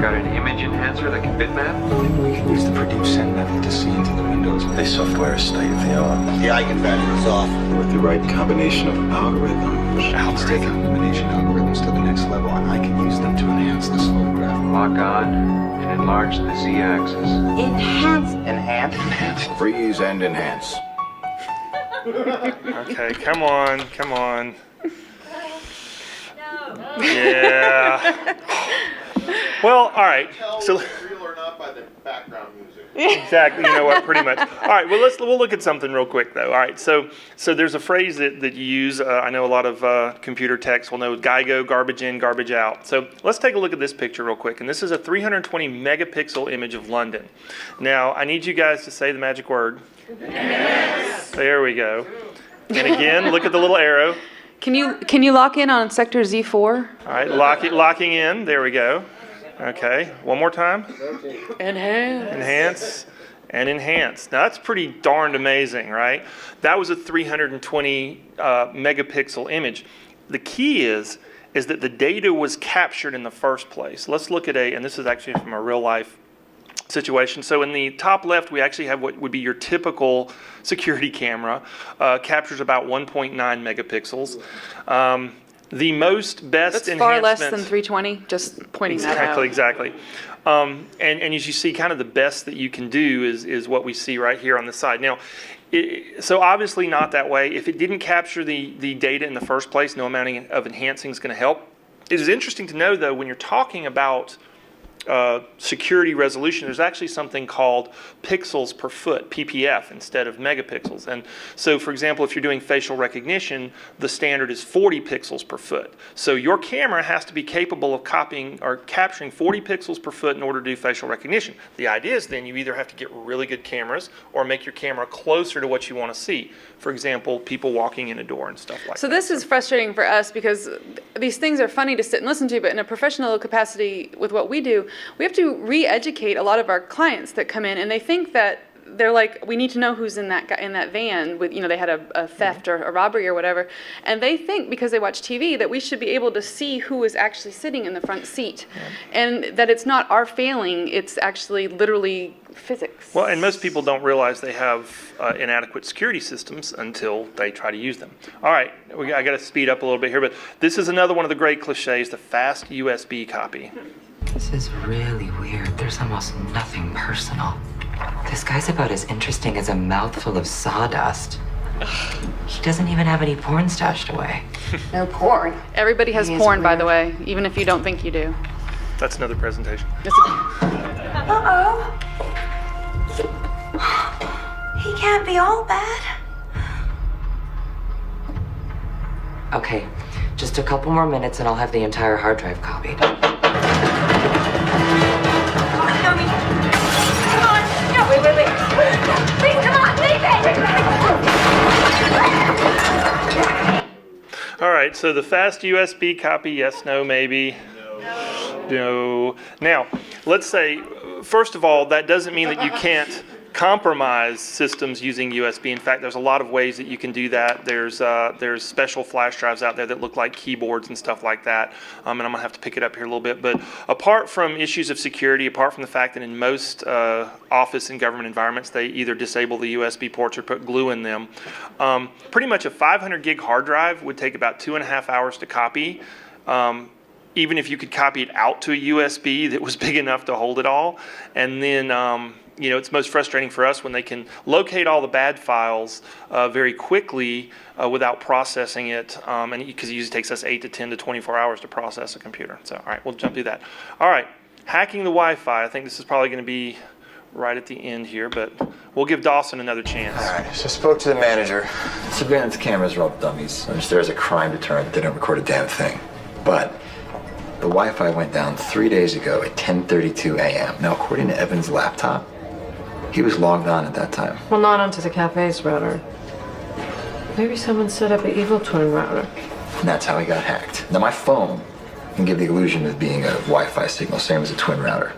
Got an image enhancer that can bitmap? Maybe we can use the produce send method to see into the windows. This software is state of the art. The icon value is off. With the right combination of algorithms. Let's take combination algorithms to the next level, and I can use them to enhance this photograph. Lock on and enlarge the z-axis. Enhance. Enhance. Enhance. Freeze and enhance. Okay, come on, come on. Yeah. Well, all right. So Real or not by the background music. exactly, you know what? Pretty much. All right. Well, we'll look at something real quick though. All right. So there's a phrase that you use. I know a lot of computer techs will know GIGO, garbage in, garbage out. So let's take a look at this picture real quick. And this is a 320 megapixel image of London. Now I need you guys to say the magic word. Yes. There we go. And again, look at the little arrow. Can you lock in on sector Z4? All right. Locking in. There we go. Okay, one more time. Enhance and enhance. Now that's pretty darned amazing, right? That was a 320 megapixel image. The key is that the data was captured in the first place. Let's look at and this is actually from a real life situation. So in the top left, we actually have what would be your typical security camera. Captures about 1.9 megapixels. The most best That's far less enhancements. than 320, just pointing that out. Exactly. And as you see, kind of the best that you can do is what we see right here on the side. Now, so obviously not that way. If it didn't capture the data in the first place, no amount of enhancing is going to help. It is interesting to know, though, when you're talking about security resolution, there's actually something called pixels per foot, PPF, instead of megapixels. And so, for example, if you're doing facial recognition, the standard is 40 pixels per foot. So your camera has to be capable of copying or capturing 40 pixels per foot in order to do facial recognition. The idea is then you either have to get really good cameras or make your camera closer to what you want to see. For example, people walking in a door and stuff like that. So this is frustrating for us because these things are funny to sit and listen to, but in a professional capacity with what we do, we have to re-educate a lot of our clients that come in, and they think that they're like, we need to know who's in that van with, they had a theft or a robbery or whatever, and they think because they watch TV that we should be able to see who is actually sitting in the front seat, and that it's not our failing, it's actually literally physics. Well, and most people don't realize they have inadequate security systems until they try to use them. All right, I got to speed up a little bit here, but this is another one of the great cliches, the fast USB copy. This is really weird. There's almost nothing personal. This guy's about as interesting as a mouthful of sawdust. He doesn't even have any porn stashed away. No porn. Everybody has He is porn, by weird. the way, even if you don't think you do. That's another presentation. Uh-oh. He can't be all bad. Okay, just a couple more minutes and I'll have the entire hard drive copied. Tommy. Come on. No, wait. Please, come on, leave it. All right, so the fast USB copy, yes, no, maybe. No. Now, let's say, first of all, that doesn't mean that you can't compromise systems using USB. In fact, there's a lot of ways that you can do that. There's special flash drives out there that look like keyboards and stuff like that. And I'm gonna have to pick it up here a little bit. But apart from issues of security, apart from the fact that in most office and government environments they either disable the USB ports or put glue in them, pretty much a 500 gig hard drive would take about 2.5 hours to copy. Even if you could copy it out to a USB that was big enough to hold it all. And then, it's most frustrating for us when they can locate all the bad files very quickly without processing it, and because it usually takes us 8 to 10 to 24 hours to process a computer. So, all right, we'll jump through that. All right, hacking the Wi-Fi. I think this is probably going to be right at the end here, but we'll give Dawson another chance. All right, so spoke to the manager. Surveillance cameras are all dummies. There's a crime deterrent. They don't record a damn thing. But the Wi-Fi went down 3 days ago at 10:32 a.m. Now, according to Evan's laptop, he was logged on at that time. Well, not onto the cafe's router. Maybe someone set up an evil twin router. And that's how he got hacked. Now, my phone can give the illusion of being a Wi-Fi signal, same as a twin router.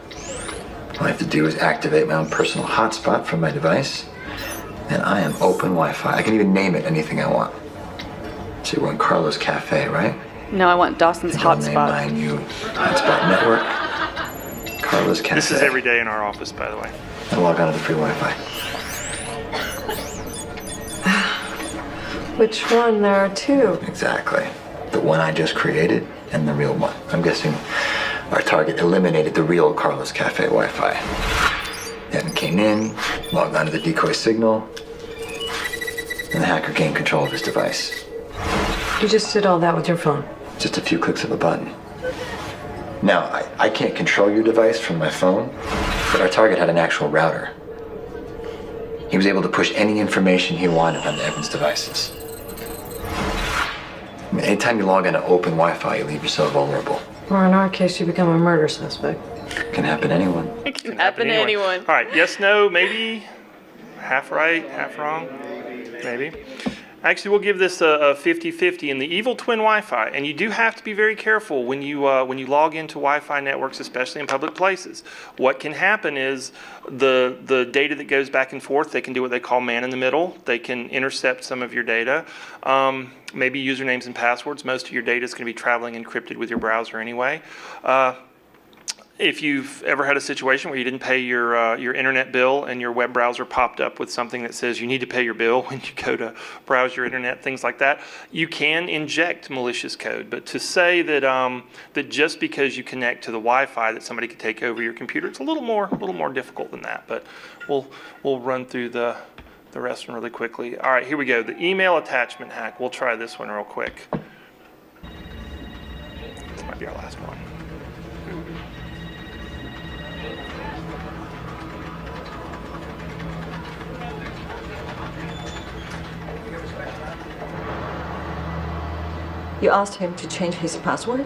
All I have to do is activate my own personal hotspot from my device, and I am open Wi-Fi. I can even name it anything I want. So we're in Carlos Cafe, right? No, I want Dawson's I'll name hotspot. my new hotspot network Carlos Cafe. This is every day in our office, by the way. And log on to the free Wi-Fi. Which one? There are two. Exactly. The one I just created and the real one. I'm guessing our target eliminated the real Carlos Cafe Wi-Fi. Evan came in, logged onto the decoy signal, and the hacker gained control of his device. You just did all that with your phone? Just a few clicks of a button. Now, I can't control your device from my phone, but our target had an actual router. He was able to push any information he wanted onto Evan's devices. I mean, anytime you log into open Wi-Fi, you leave yourself vulnerable. Or in our case, you become a murder suspect. Can happen to anyone. It can happen to anyone. All right, yes, no, maybe. Half right, half wrong, maybe. Actually, we'll give this a 50-50 in the evil twin Wi-Fi, and you do have to be very careful when you log into Wi-Fi networks, especially in public places. What can happen is the data that goes back and forth, they can do what they call man in the middle. They can intercept some of your data, maybe usernames and passwords. Most of your data is going to be traveling encrypted with your browser anyway. If you've ever had a situation where you didn't pay your internet bill and your web browser popped up with something that says you need to pay your bill when you go to browse your internet, things like that, you can inject malicious code. But to say that that just because you connect to the Wi-Fi that somebody could take over your computer, it's a little more difficult than that. But we'll run through the rest of them really quickly. All right, here we go. The email attachment hack. We'll try this one real quick. This might be our last one. You asked him to change his password?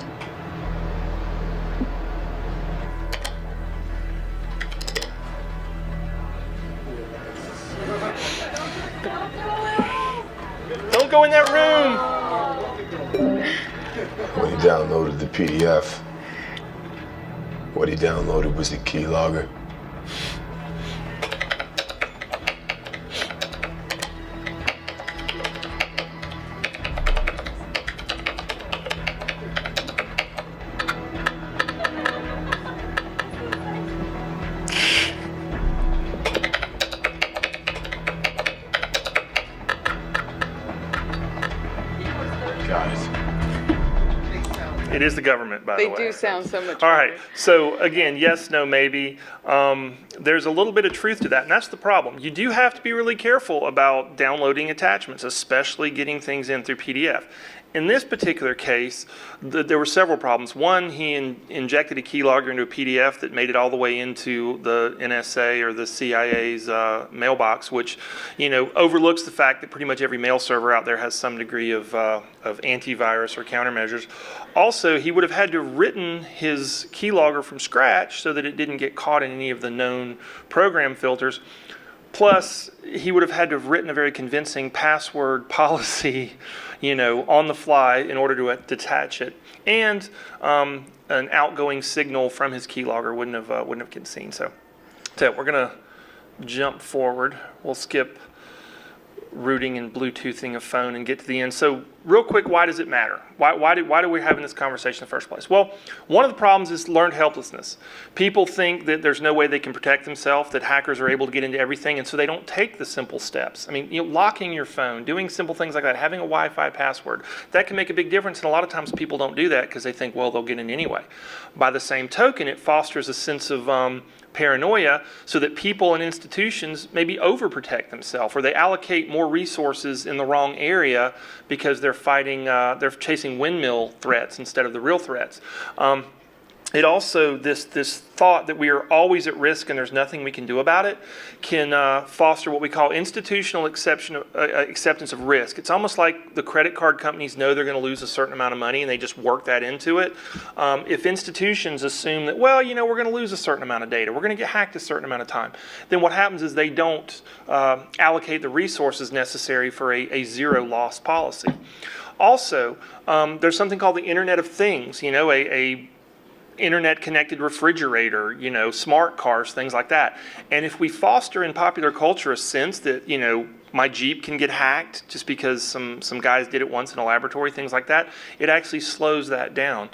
Don't go in that room! When he downloaded the PDF, what he downloaded was the keylogger. It is the government, by the way. They do sound so much All right. So again, yes, no, maybe. There's a little bit of truth to that, and that's the problem. You do have to be really careful about downloading attachments, especially getting things in through PDF. In this particular case, there were several problems. One, he injected a keylogger into a PDF that made it all the way into the NSA or the CIA's mailbox, which, overlooks the fact that pretty much every mail server out there has some degree of antivirus or countermeasures. Also, he would have had to have written his keylogger from scratch so that it didn't get caught in any of the known program filters. Plus, he would have had to have written a very convincing password policy, on the fly in order to detach it. And an outgoing signal from his keylogger wouldn't have been seen. So we're going to jump forward. We'll skip rooting and Bluetoothing a phone and get to the end. So real quick, why does it matter? Why do we having this conversation in the first place? Well, one of the problems is learned helplessness. People think that there's no way they can protect themselves, that hackers are able to get into everything, and so they don't take the simple steps. I mean, locking your phone, doing simple things like that, having a Wi-Fi password, that can make a big difference, and a lot of times people don't do that because they think, well, they'll get in anyway. By the same token, it fosters a sense of paranoia so that people and institutions maybe overprotect themselves, or they allocate more resources in the wrong area because they're they're chasing windmill threats instead of the real threats. It also, this thought that we are always at risk and there's nothing we can do about it, can foster what we call institutional acceptance of risk. It's almost like the credit card companies know they're going to lose a certain amount of money and they just work that into it. If institutions assume that, well, we're going to lose a certain amount of data, we're going to get hacked a certain amount of time, then what happens is they don't allocate the resources necessary for a zero loss policy. Also, there's something called the Internet of Things, a internet-connected refrigerator, smart cars, things like that. And if we foster in popular culture a sense that, my Jeep can get hacked just because some guys did it once in a laboratory, things like that, it actually slows that down.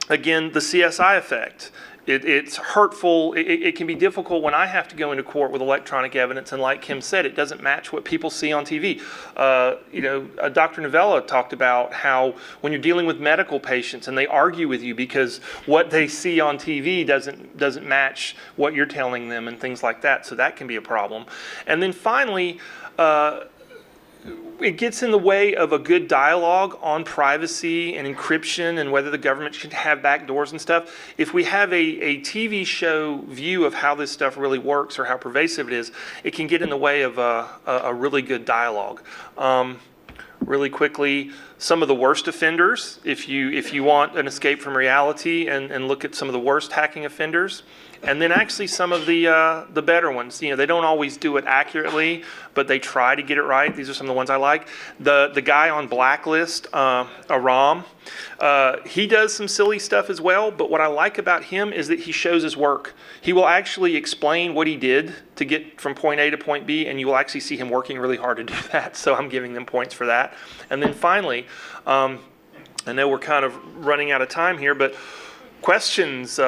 Again, the CSI effect. It's hurtful. It can be difficult when I have to go into court with electronic evidence, and like Kim said, it doesn't match what people see on TV. Dr. Novella talked about how when you're dealing with medical patients and they argue with you because what they see on TV doesn't match what you're telling them and things like that. So that can be a problem. And then finally, it gets in the way of a good dialogue on privacy and encryption and whether the government should have backdoors and stuff. If we have a TV show view of how this stuff really works or how pervasive it is, it can get in the way of a really good dialogue. Really quickly, some of the worst offenders, if you want an escape from reality and look at some of the worst hacking offenders, and then actually some of the better ones. They don't always do it accurately, but they try to get it right. These are some of the ones I like. The guy on Blacklist, Aram, he does some silly stuff as well, but what I like about him is that he shows his work. He will actually explain what he did to get from point A to point B, and you will actually see him working really hard to do that, so I'm giving them points for that. And then finally, I know we're kind of running out of time here, but Questions,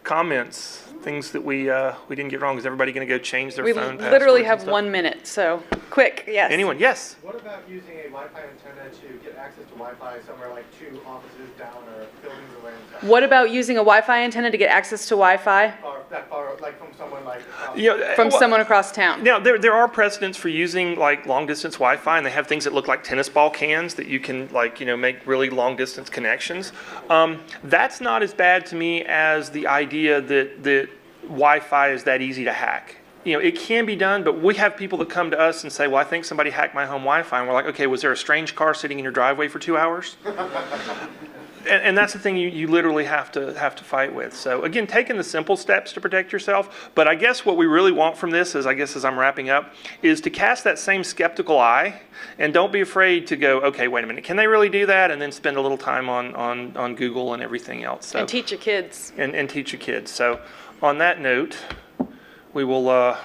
comments, things that we didn't get wrong? Is everybody going to go change their We phone passwords literally and have stuff? 1 minute, so quick, yes. Anyone? Yes. What about using a Wi-Fi antenna to get access to Wi-Fi somewhere like 2 offices down or buildings away and stuff? What about using a Wi-Fi antenna to get access to Wi-Fi? Or that far, like from someone like... From someone across town. Now, there are precedents for using like long distance Wi-Fi, and they have things that look like tennis ball cans that you can make really long distance connections. That's not as bad to me as the idea that Wi-Fi is that easy to hack. It can be done, but we have people that come to us and say, well, I think somebody hacked my home Wi-Fi. And we're like, okay, was there a strange car sitting in your driveway for 2 hours? And that's the thing you literally have to fight with. So again, taking the simple steps to protect yourself. But I guess what we really want from this is, as I'm wrapping up, is to cast that same skeptical eye, and don't be afraid to go, okay, wait a minute, can they really do that? And then spend a little time on Google and everything else. So, And teach your kids. And teach your kids. So on that note, we will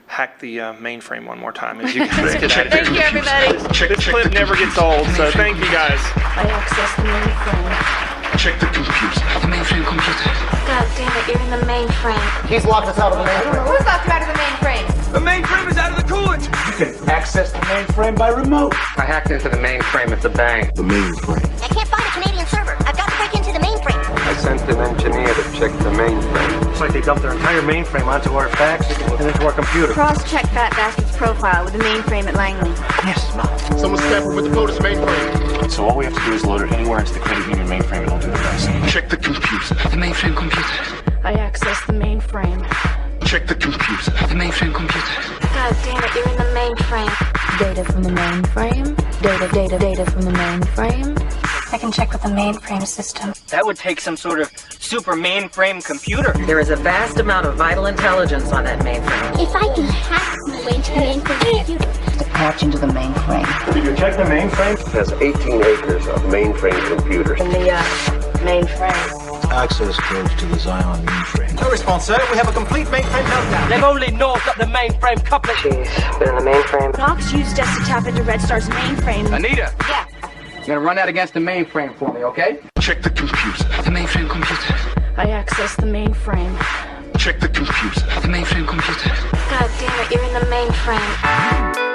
hack the mainframe one more time as you guys get at it. Thank you, everybody. This clip never gets old, so thank you guys. I access the mainframe. Check the computer. The mainframe computer. God damn it, you're in the mainframe. He's locked us out of the mainframe. Who's locked you out of the mainframe? The mainframe is out of the coolant. You can access the mainframe by remote. I hacked into the mainframe at the bank. The mainframe. I can't find a Canadian server. I've got to break into the mainframe. I sent an engineer to check the mainframe. It's like they dumped their entire mainframe onto our fax and into our computer. Cross-check that bastard's profile with the mainframe at Langley. Yes, Mom. Someone's tampering with the POTUS mainframe. So all we have to do is load it anywhere into the credit union mainframe and it'll do the rest. Check the computer. The mainframe computer. I access the mainframe. Check the computer. The mainframe computer. God damn it, you're in the mainframe. Data from the mainframe. Data from the mainframe. I can check with the mainframe system. That would take some sort of super mainframe computer. There is a vast amount of vital intelligence on that mainframe. If I can hack my way into the mainframe computer. To patch into the mainframe. Did you check the mainframe? It has 18 acres of mainframe computers. In the mainframe. Access codes to the Zion mainframe. No response, sir. We have a complete mainframe meltdown. They've only gnawed up the mainframe couplet. She's been in the mainframe. Knox used us to tap into Red Star's mainframe. Anita. Yeah. You're gonna run that against the mainframe for me, okay? Check the computer. The mainframe computer. I access the mainframe. Check the computer. The mainframe computer. God damn it, you're in the mainframe.